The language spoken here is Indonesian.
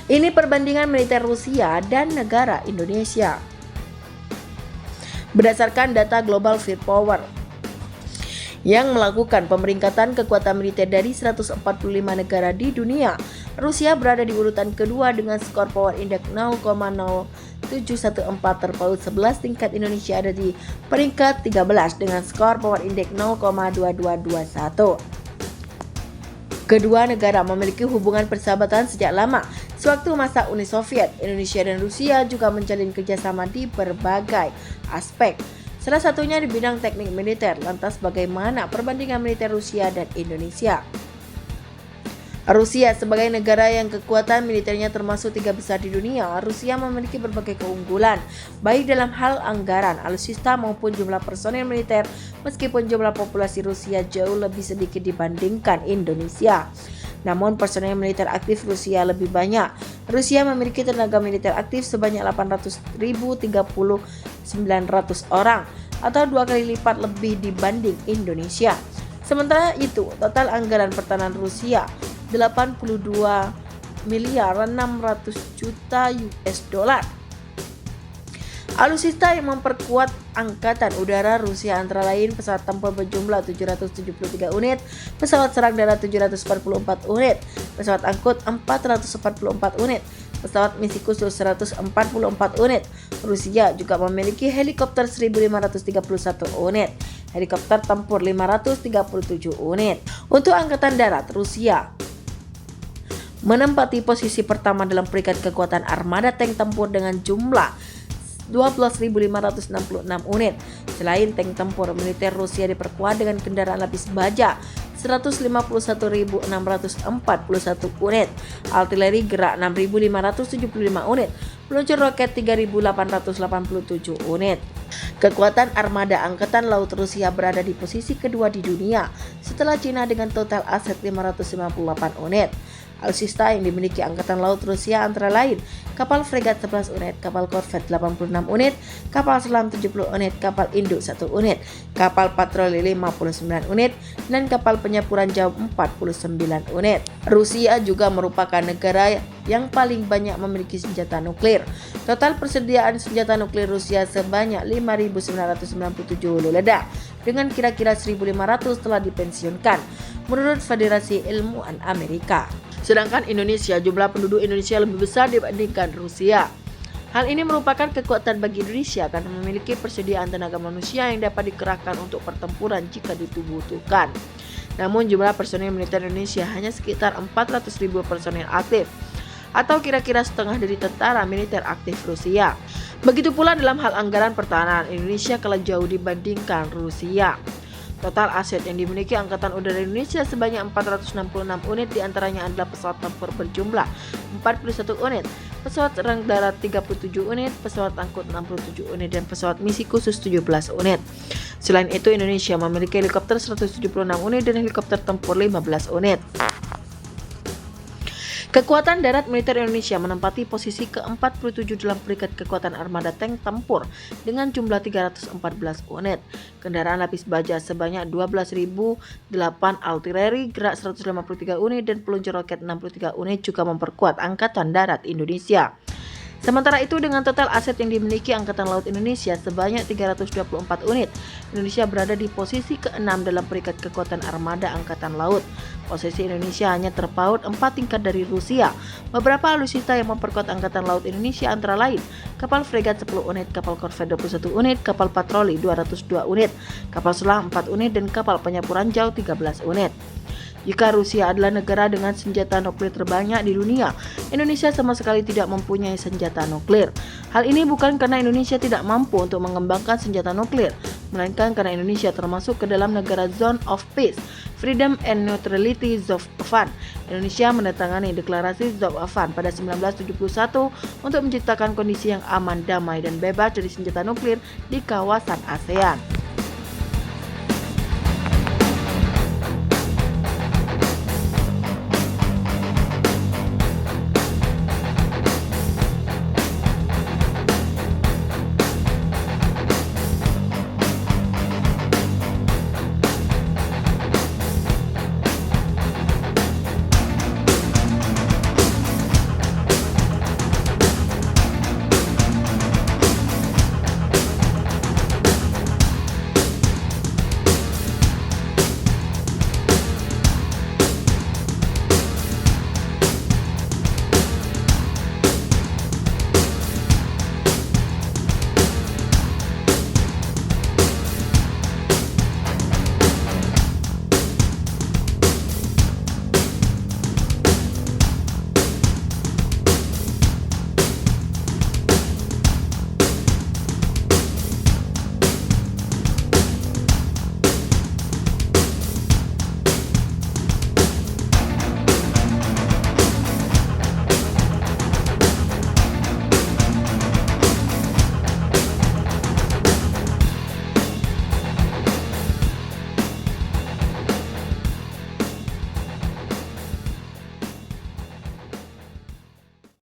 Ini perbandingan militer Rusia dan negara Indonesia. Berdasarkan data Global Firepower yang melakukan pemeringkatan kekuatan militer dari 145 negara di dunia, Rusia berada di urutan kedua dengan skor Power Index 0,0714 terpaut 11, tingkat Indonesia ada di peringkat 13 dengan skor Power Index 0,2221. Kedua negara memiliki hubungan persahabatan sejak lama. Sewaktu masa Uni Soviet, Indonesia dan Rusia juga menjalin kerjasama di berbagai aspek. Salah satunya di bidang teknik militer. Lantas bagaimana perbandingan militer Rusia dan Indonesia? Rusia sebagai negara yang kekuatan militernya termasuk 3 besar di dunia, Rusia memiliki berbagai keunggulan, baik dalam hal anggaran, alutsista maupun jumlah personel militer, meskipun jumlah populasi Rusia jauh lebih sedikit dibandingkan Indonesia. Namun personel militer aktif Rusia lebih banyak. Rusia memiliki tenaga militer aktif sebanyak 800.039 orang atau 2 kali lipat lebih dibanding Indonesia. Sementara itu, total anggaran pertahanan Rusia 82 miliar 600 juta US dollar. Alutsista yang memperkuat angkatan udara Rusia antara lain pesawat tempur berjumlah 773 unit, pesawat serang darat 744 unit, pesawat angkut 444 unit, pesawat misi khusus 144 unit. Rusia juga memiliki helikopter 1531 unit, helikopter tempur 537 unit. Untuk angkatan darat, Rusia menempati posisi pertama dalam peringkat kekuatan armada tank tempur dengan jumlah 12.566 unit. Selain tank tempur, militer Rusia diperkuat dengan kendaraan lapis baja 151.641 unit, artileri gerak 6.575 unit, peluncur roket 3.887 unit. Kekuatan armada angkatan laut Rusia berada di posisi kedua di dunia setelah Cina dengan total aset 558 unit. Alutsista yang dimiliki angkatan laut Rusia antara lain kapal fregat 11 unit, kapal korvet 86 unit, kapal selam 70 unit, kapal induk 1 unit, kapal patroli 59 unit, dan kapal penyapuran jauh 49 unit. Rusia juga merupakan negara yang paling banyak memiliki senjata nuklir. Total persediaan senjata nuklir Rusia sebanyak 5.997 hulu ledak, dengan kira-kira 1.500 telah dipensiunkan menurut Federasi Ilmuwan Amerika. Sedangkan Indonesia, jumlah penduduk Indonesia lebih besar dibandingkan Rusia. Hal ini merupakan kekuatan bagi Indonesia karena memiliki persediaan tenaga manusia yang dapat dikerahkan untuk pertempuran jika dibutuhkan. Namun jumlah personel militer Indonesia hanya sekitar 400.000 personel aktif, atau kira-kira setengah dari tentara militer aktif Rusia. Begitu pula dalam hal anggaran pertahanan, Indonesia kalah jauh dibandingkan Rusia. Total aset yang dimiliki Angkatan Udara Indonesia sebanyak 466 unit, diantaranya adalah pesawat tempur berjumlah 41 unit, pesawat serang darat 37 unit, pesawat angkut 67 unit, dan pesawat misi khusus 17 unit. Selain itu, Indonesia memiliki helikopter 176 unit dan helikopter tempur 15 unit. Kekuatan darat militer Indonesia menempati posisi ke-47 dalam peringkat kekuatan armada tank tempur dengan jumlah 314 unit, kendaraan lapis baja sebanyak 12.008, artileri gerak 153 unit, dan peluncur roket 63 unit juga memperkuat Angkatan Darat Indonesia. Sementara itu, dengan total aset yang dimiliki Angkatan Laut Indonesia sebanyak 324 unit, Indonesia berada di posisi ke-6 dalam peringkat kekuatan armada Angkatan Laut. Posisi Indonesia hanya terpaut 4 tingkat dari Rusia. Beberapa alutsista yang memperkuat Angkatan Laut Indonesia antara lain kapal fregat 10 unit, kapal korvet 21 unit, kapal patroli 202 unit, kapal selam 4 unit, dan kapal penyapuran jauh 13 unit. Jika Rusia adalah negara dengan senjata nuklir terbanyak di dunia, Indonesia sama sekali tidak mempunyai senjata nuklir. Hal ini bukan karena Indonesia tidak mampu untuk mengembangkan senjata nuklir, melainkan karena Indonesia termasuk ke dalam negara Zone of Peace, Freedom and Neutrality Zone of Fun. Indonesia menandatangani deklarasi Zone of Fun pada 1971 untuk menciptakan kondisi yang aman, damai, dan bebas dari senjata nuklir di kawasan ASEAN.